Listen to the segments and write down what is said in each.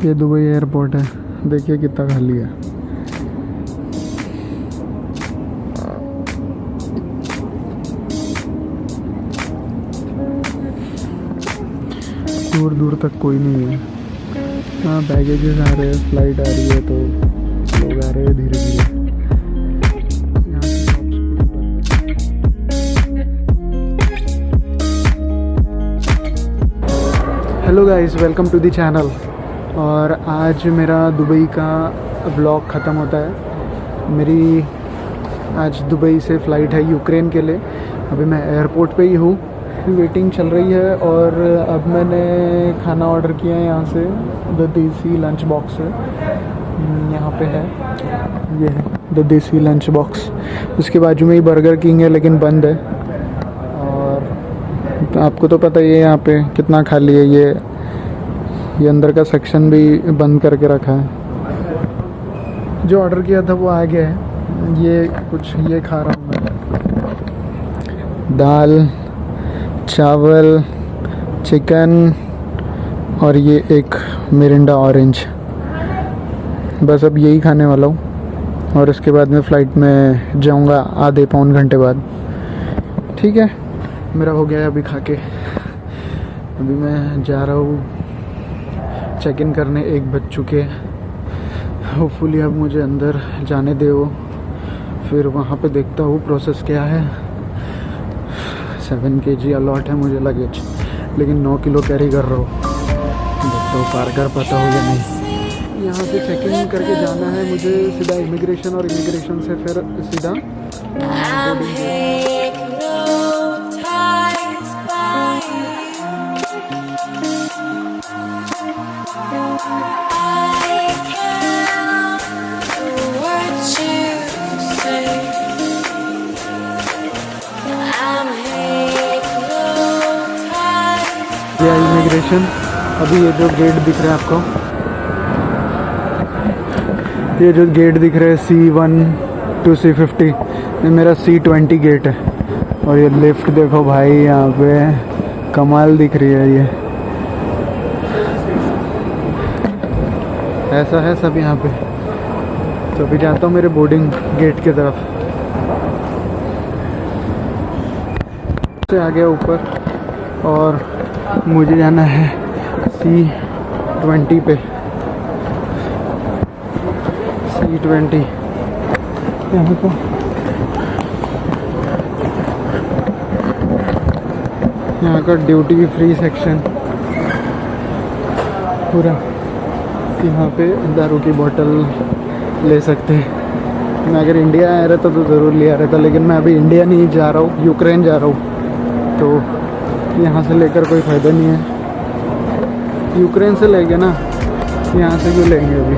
ये Dubai airport है, देखिए कितना खाली है। दूर दूर तक कोई नहीं है। हाँ, बैगेजेस आ रहे हैं, फ्लाइट आ रही है तो लोग आ रहे हैं धीरे धीरे। यहाँ की शॉप्स पूरी बंद है। Hello guys, welcome to the channel. और आज मेरा दुबई का व्लॉग ख़त्म होता है। मेरी आज दुबई से फ़्लाइट है यूक्रेन के लिए। अभी मैं एयरपोर्ट पे ही हूँ, वेटिंग चल रही है। और अब मैंने खाना ऑर्डर किया है यहाँ से, द देसी लंच बॉक्स है, यहाँ पे है, ये है द देसी लंच बॉक्स। उसके बाजू में ही बर्गर किंग है लेकिन बंद है। और तो आपको तो पता ही है यहाँ पे कितना खाली है। ये अंदर का सेक्शन भी बंद करके रखा है। जो ऑर्डर किया था वो आ गया है। ये खा रहा हूँ मैं, दाल चावल चिकन और ये एक मिरिंडा ऑरेंज। बस अब यही खाने वाला हूँ और उसके बाद मैं फ़्लाइट में जाऊँगा आधे पौन घंटे बाद। ठीक है, मेरा हो गया है अभी खा के। अभी मैं जा रहा हूँ चेक इन करने, 1 बज चुके। होपफुली अब मुझे अंदर जाने दे वो, फिर वहाँ पे देखता हूँ प्रोसेस क्या है। 7 kg अलॉट है मुझे लगेज, लेकिन 9 किलो कैरी कर रहा हूँ। देखता हूँ पार कर पाता हूँ या नहीं। यहाँ से चेक इन करके जाना है मुझे सीधा इमिग्रेशन, और इमिग्रेशन से फिर सीधा इमिग्रेशन। अभी ये जो गेट दिख रहा है आपको, ये जो गेट दिख रहा है C1 to C50, ये मेरा C20 गेट है। और ये लिफ्ट देखो भाई, यहाँ पे कमाल दिख रही है। ये ऐसा है सब यहाँ पे। तो अभी जाता हूँ मेरे बोर्डिंग गेट की तरफ से आगे ऊपर, और मुझे जाना है C20 पे। C20 यहाँ पर यहाँ का ड्यूटी फ्री सेक्शन पूरा। यहाँ पे दारू की बोतल ले सकते हैं। मैं अगर इंडिया आया रहता तो ज़रूर लिया रहता, लेकिन मैं अभी इंडिया नहीं जा रहा हूँ, यूक्रेन जा रहा हूँ। तो यहाँ से लेकर कोई फ़ायदा नहीं है। यूक्रेन से लेंगे ना, यहाँ से क्यों लेंगे अभी।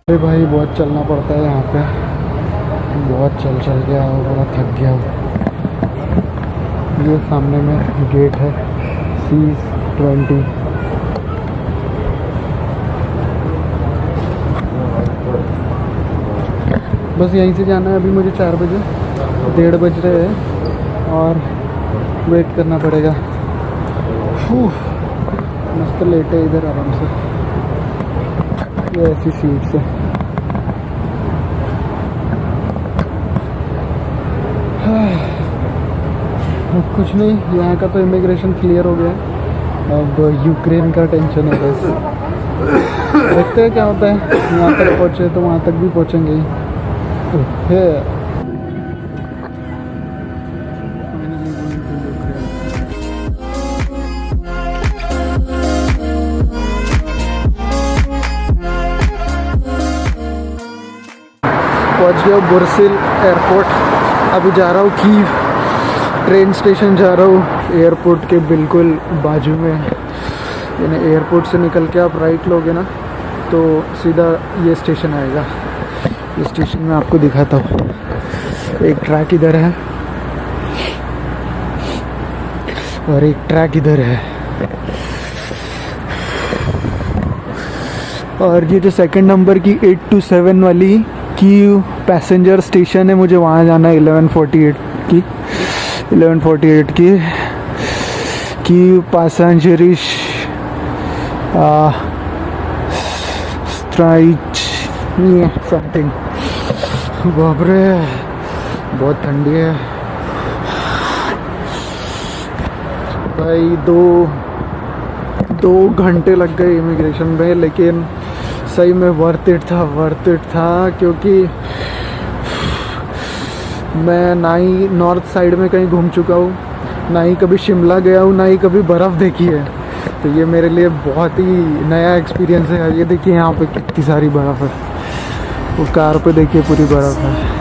अरे भाई, बहुत चलना पड़ता है यहाँ पे, बहुत चल गया हूँ, बड़ा थक गया हूँ। ये सामने में गेट है C20। बस यहीं से जाना है अभी मुझे। 4 बजे, 1:30 बज रहे हैं और वेट करना पड़ेगा। मस्त लेट है इधर आराम से, ये ऐसी सीट से। कुछ नहीं, यहाँ का तो इमिग्रेशन क्लियर हो गया। अब यूक्रेन का टेंशन है बस। देखते हैं क्या होता है। यहाँ तक पहुँचे तो वहाँ तक भी पहुँचेंगे ही। पहुँच गया बुरसिल एयरपोर्ट। अभी जा रहा हूँ कीव ट्रेन स्टेशन जा रहा हूँ। एयरपोर्ट के बिल्कुल बाजू में, यानी एयरपोर्ट से निकल के आप राइट लोगे ना तो सीधा ये स्टेशन आएगा। इस स्टेशन में आपको दिखाता हूँ। एक ट्रैक इधर है और एक ट्रैक इधर है। और ये जो सेकंड नंबर की 8 to 7 वाली की पैसेंजर स्टेशन है, मुझे वहाँ जाना है 1148 की पैसेंजरिश स्ट्राइच समथिंग। बाप रे बहुत ठंडी है भाई। दो घंटे लग गए इमिग्रेशन में, लेकिन सही में वर्थ इट था क्योंकि मैं ना ही नॉर्थ साइड में कहीं घूम चुका हूँ, ना ही कभी शिमला गया हूँ, ना ही कभी बर्फ़ देखी है। तो ये मेरे लिए बहुत ही नया एक्सपीरियंस है। ये देखिए यहाँ पे कितनी सारी बर्फ़ है, वो कार पे देखिए पूरी बर्फ़ है।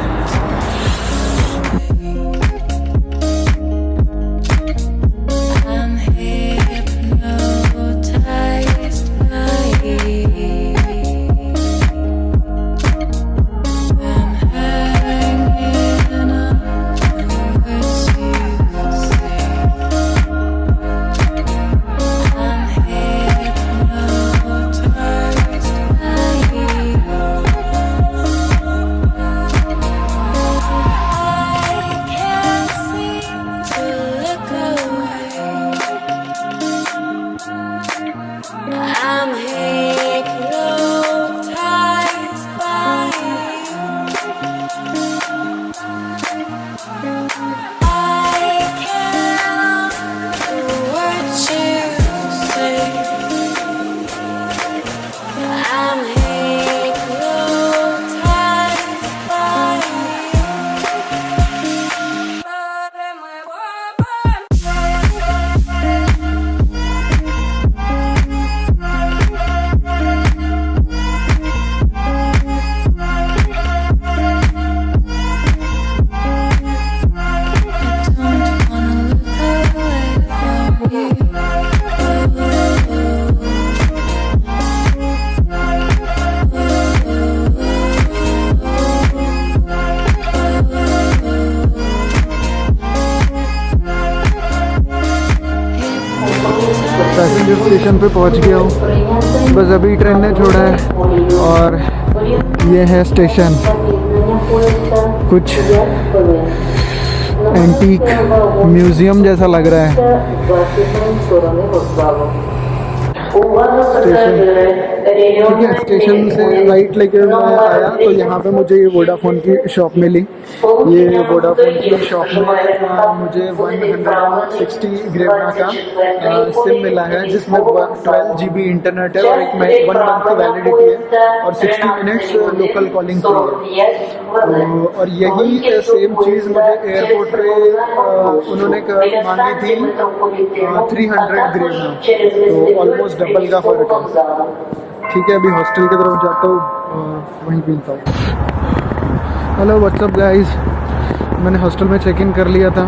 पैसेंजर स्टेशन पे पहुंच गया हूँ, बस अभी ट्रेन ने छोड़ा है। और ये है स्टेशन, कुछ एंटीक म्यूज़ियम जैसा लग रहा है स्टेशन। ठीक है, स्टेशन से राइट लेके मैं आया तो यहाँ पे मुझे ये वोडाफोन की शॉप मिली। ये वोडाफोन की शॉप में मुझे 160 ग्रेवना का सिम मिला है, जिसमें 12 GB इंटरनेट है और 1 मंथ की वैलिडिटी है और 60 मिनट्स लोकल कॉलिंग फ्री है। तो और यही सेम चीज़ मुझे एयरपोर्ट पे उन्होंने मांगी थी 300 ग्रेवना, तो ऑलमोस्ट डबल का फ़र्क है। ठीक है, अभी हॉस्टल की तरफ जाता हूँ, वहीं मिलता हूँ। हेलो व्हाट्सअप गाइस, मैंने हॉस्टल में चेक इन कर लिया था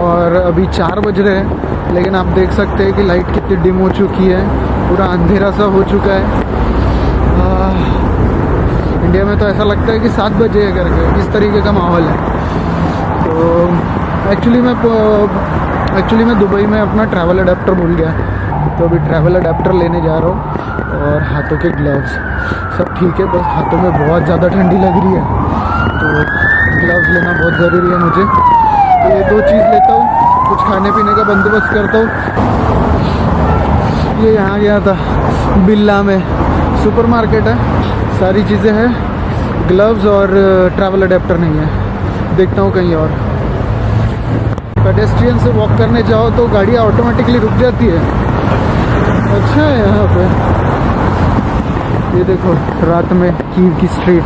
और अभी 4 बज रहे हैं, लेकिन आप देख सकते हैं कि लाइट कितनी डिम हो चुकी है, पूरा अंधेरा सा हो चुका है। इंडिया में तो ऐसा लगता है कि 7 बजे है करके, इस तरीके का माहौल है। तो एक्चुअली मैं दुबई में अपना ट्रैवल अडेप्टर भूल गया, तो अभी ट्रैवल अडेप्टर लेने जा रहा हूँ और हाथों के ग्लव्स सब ठीक है, बस हाथों में बहुत ज़्यादा ठंडी लग रही है, तो ग्लव्स लेना बहुत ज़रूरी है मुझे। तो ये 2 चीज़ लेता हूँ, कुछ खाने पीने का बंदोबस्त करता हूँ। ये यहाँ गया था बिल्ला में, सुपरमार्केट है, सारी चीज़ें हैं, ग्लव्स और ट्रैवल अडेप्टर नहीं है। देखता हूँ कहीं और। पेडेस्ट्रियन से वॉक करने जाओ तो गाड़ियाँ ऑटोमेटिकली रुक जाती है। अच्छा है यहाँ पे, ये देखो रात में कीव की स्ट्रीट।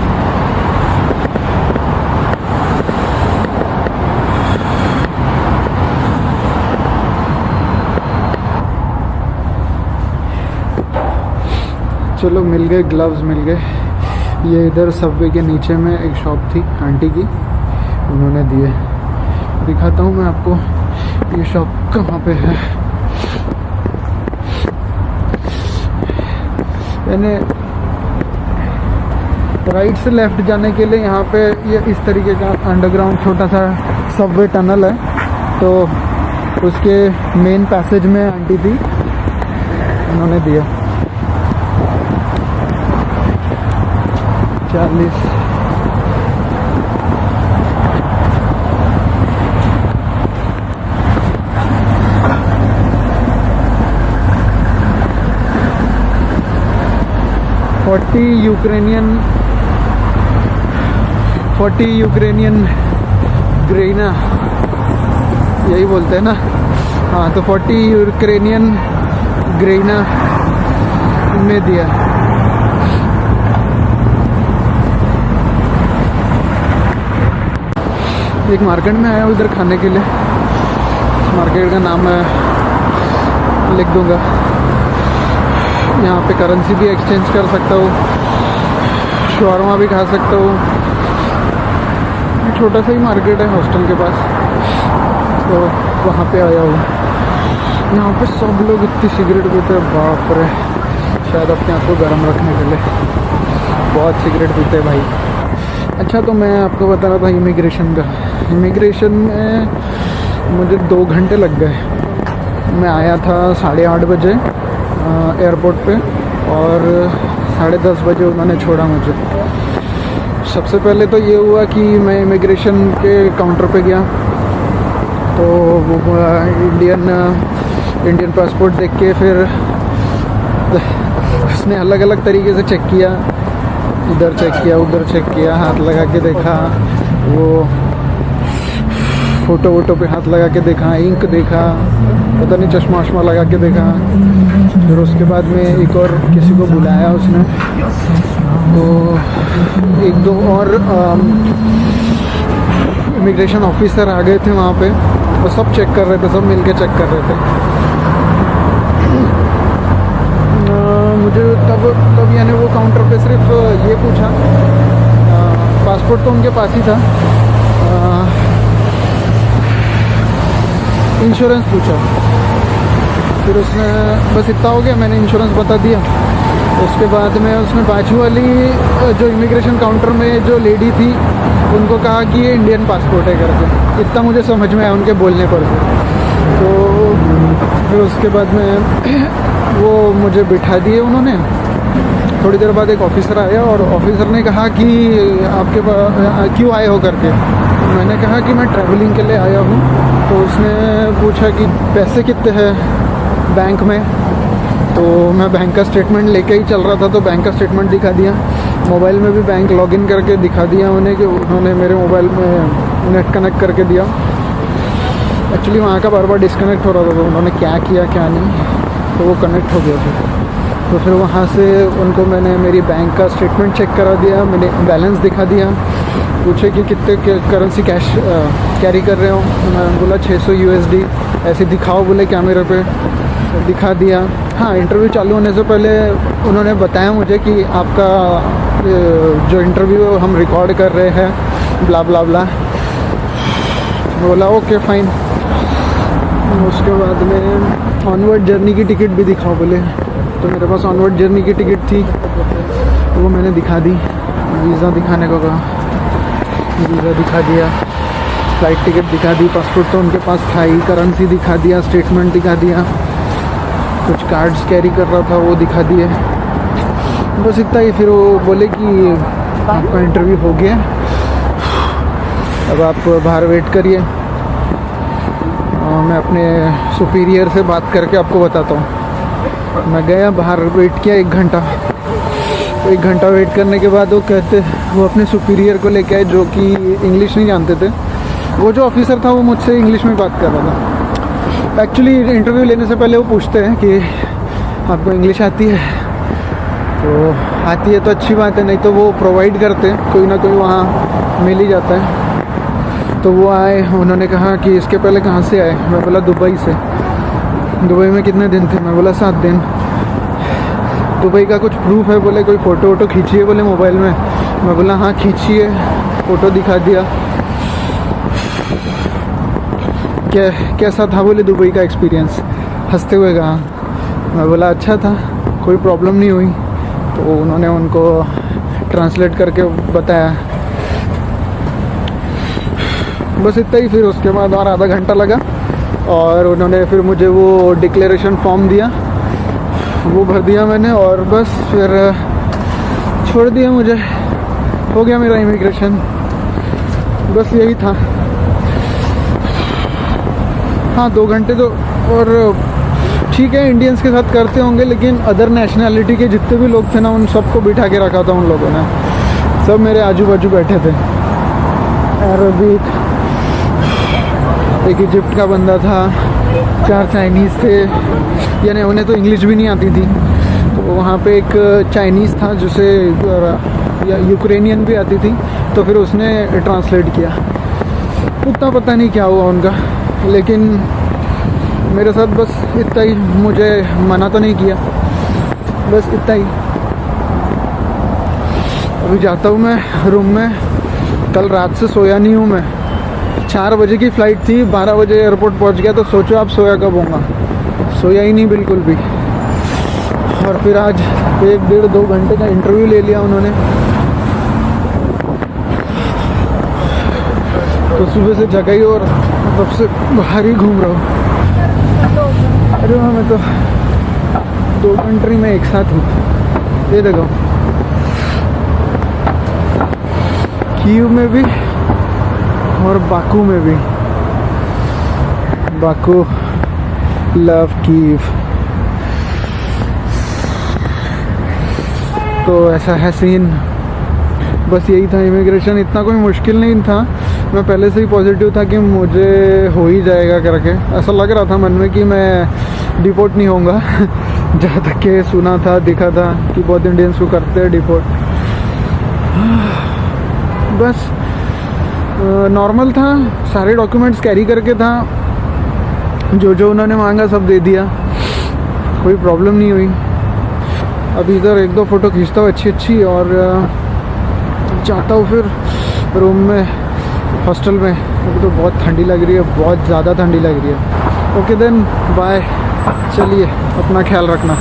चलो मिल गए, ग्लव्स मिल गए। ये इधर सबवे के नीचे में एक शॉप थी आंटी की, उन्होंने दिए। दिखाता हूँ मैं आपको ये शॉप कहाँ पे है। यानी राइट से लेफ़्ट जाने के लिए यहाँ पे ये इस तरीके का अंडरग्राउंड छोटा सा सबवे टनल है। तो उसके मेन पैसेज में आंटी थी, उन्होंने दिया 40। $40 यूक्रेनियन ग्रेना, यही बोलते हैं ना। हाँ, तो 40 यूक्रेनियन ग्रेना में दिया। एक मार्केट में आया उधर खाने के लिए, मार्केट का नाम मैं लिख दूंगा। यहाँ पे करेंसी भी एक्सचेंज कर सकता हूँ, शॉर्मा भी खा सकता हूँ। छोटा सा ही मार्केट है हॉस्टल के पास, तो वहाँ पे आया हूँ। यहाँ पे सब लोग इतनी सिगरेट पीते हैं, बाप रे। शायद अपने आप को गर्म रखने के लिए बहुत सिगरेट पीते हैं भाई। अच्छा, तो मैं आपको बता रहा था इमिग्रेशन का। इमिग्रेशन में मुझे 2 घंटे लग गए। मैं आया था 8:30 बजे एयरपोर्ट पे, और 10:30 बजे उन्होंने छोड़ा मुझे। सबसे पहले तो ये हुआ कि मैं इमिग्रेशन के काउंटर पे गया, तो वो इंडियन पासपोर्ट देख के फिर उसने अलग अलग तरीके से चेक किया, इधर चेक किया, उधर चेक किया, हाथ लगा के देखा, वो फ़ोटो वोटो पे हाथ लगा के देखा, इंक देखा, पता नहीं चश्मा वश्मा लगा के देखा। फिर उसके बाद में एक और किसी को बुलाया उसने, तो 1-2 और इमिग्रेशन ऑफिसर आ गए थे वहाँ पे, वो सब चेक कर रहे थे, सब मिलके चेक कर रहे थे। मुझे तब यानी वो काउंटर पे सिर्फ ये पूछा, पासपोर्ट तो उनके पास ही था, इंश्योरेंस पूछा। फिर उसने बस इतना हो गया, मैंने इंश्योरेंस बता दिया। उसके बाद में उसने बाजू वाली जो इमिग्रेशन काउंटर में जो लेडी थी, उनको कहा कि ये इंडियन पासपोर्ट है करके। इतना मुझे समझ में आया उनके बोलने पर। तो फिर उसके बाद में वो मुझे बिठा दिए उन्होंने। थोड़ी देर बाद एक ऑफिसर आया, और ऑफिसर ने कहा कि आपके क्यों आए हो करके। मैंने कहा कि मैं ट्रैवलिंग के लिए आया हूँ। तो उसने पूछा कि पैसे कितने हैं बैंक में। तो मैं बैंक का स्टेटमेंट लेके ही चल रहा था, तो बैंक का स्टेटमेंट दिखा दिया। मोबाइल में भी बैंक लॉगिन करके दिखा दिया उन्हें, कि उन्होंने मेरे मोबाइल में नेट कनेक्ट करके दिया। एक्चुअली वहाँ का बार बार डिस्कनेक्ट हो रहा था, तो उन्होंने क्या किया क्या नहीं, तो वो कनेक्ट हो गया था। तो फिर वहाँ से उनको मैंने मेरी बैंक का स्टेटमेंट चेक करा दिया, मैंने बैलेंस दिखा दिया। पूछे कि कितने करेंसी कैश कैरी कर रहे हो। मैं बोला 600 USD, ऐसे दिखाओ बोले कैमरे पे, दिखा दिया। हाँ, इंटरव्यू चालू होने से पहले उन्होंने बताया मुझे कि आपका जो इंटरव्यू हम रिकॉर्ड कर रहे हैं, ब्ला ब्ला ब्ला। बोला ओके फाइन। उसके बाद में ऑनवर्ड जर्नी की टिकट भी दिखाओ बोले, तो मेरे पास ऑनवर्ड जर्नी की टिकट थी, तो वो मैंने दिखा दी। वीज़ा दिखाने को कहा, वीज़ा दिखा दिया, फ्लाइट टिकट दिखा दी, पासपोर्ट तो उनके पास था ही, करेंसी दिखा दिया, स्टेटमेंट दिखा दिया, कुछ कार्ड्स कैरी कर रहा था वो दिखा दिए। बस इतना ही। फिर वो बोले कि आपका इंटरव्यू हो गया, अब आप बाहर वेट करिए, मैं अपने सुपीरियर से बात करके आपको बताता हूँ। मैं गया बाहर, वेट किया 1 घंटा। 1 घंटा वेट करने के बाद वो अपने सुपीरियर को लेके आए, जो कि इंग्लिश नहीं जानते थे। वो जो ऑफिसर था वो मुझसे इंग्लिश में बात कर रहा था। एक्चुअली इंटरव्यू लेने से पहले वो पूछते हैं कि आपको इंग्लिश आती है, तो आती है तो अच्छी बात है, नहीं तो वो प्रोवाइड करते हैं, कोई ना कोई वहाँ मिल ही जाता है। तो वो आए, उन्होंने कहा कि इसके पहले कहाँ से आए। मैं बोला दुबई से। दुबई में कितने दिन थे? मैं बोला 7 दिन। दुबई का कुछ प्रूफ है? बोले कोई फ़ोटो वोटो खींचिए बोले मोबाइल में। मैं बोला हाँ खींचिए, फ़ोटो दिखा दिया। कैसा था बोले दुबई का एक्सपीरियंस? हंसते हुए कहा। मैं बोला अच्छा था, कोई प्रॉब्लम नहीं हुई। तो उन्होंने उनको ट्रांसलेट करके बताया। बस इतना ही। फिर उसके बाद और आधा घंटा लगा, और उन्होंने फिर मुझे वो डिक्लेरेशन फॉर्म दिया, वो भर दिया मैंने और बस फिर छोड़ दिया मुझे, हो गया मेरा इमिग्रेशन। बस यही था। हाँ 2 घंटे तो, और ठीक है इंडियंस के साथ करते होंगे, लेकिन अदर नेशनैलिटी के जितने भी लोग थे ना उन सबको बिठा के रखा था उन लोगों ने, सब मेरे आजू बाजू बैठे थे। अरबिक, एक इजिप्ट का बंदा था, 4 चाइनीज़ थे, यानी उन्हें तो इंग्लिश भी नहीं आती थी। तो वहाँ पे एक चाइनीज़ था जिसे या यूक्रेनियन भी आती थी, तो फिर उसने ट्रांसलेट किया। उतना पता नहीं क्या हुआ उनका, लेकिन मेरे साथ बस इतना ही, मुझे मना तो नहीं किया, बस इतना ही। अभी जाता हूँ मैं रूम में। कल रात से सोया नहीं हूँ मैं, 4 बजे की फ़्लाइट थी, 12 बजे एयरपोर्ट पहुँच गया, तो सोचो आप सोया कब होगा। सोया ही नहीं बिल्कुल भी। और फिर आज 1-1.5-2 घंटे का इंटरव्यू ले लिया उन्होंने। तो सुबह से जगह ही और तब से बाहर ही घूम रहा हूँ। अरे वहाँ मैं तो 2 कंट्री में एक साथ हूँ। ये देखो, कीव में भी और बाकू में भी। Baku, love Kyiv. तो ऐसा है सीन। बस यही था इमिग्रेशन, इतना कोई मुश्किल नहीं था। मैं पहले से ही पॉजिटिव था कि मुझे हो ही जाएगा करके, ऐसा लग रहा था मन में कि मैं डिपोर्ट नहीं होऊंगा। जहाँ तक के सुना था, दिखा था कि बहुत इंडियंस को करते हैं डिपोर्ट। बस नॉर्मल था, सारे डॉक्यूमेंट्स कैरी करके था, जो जो उन्होंने मांगा सब दे दिया, कोई प्रॉब्लम नहीं हुई। अभी इधर 1-2 फ़ोटो खींचता हूँ अच्छी और जाता हूँ फिर रूम में, हॉस्टल में। अभी तो बहुत ठंडी लग रही है, बहुत ज़्यादा ठंडी लग रही है। Okay then, bye. चलिए अपना ख्याल रखना।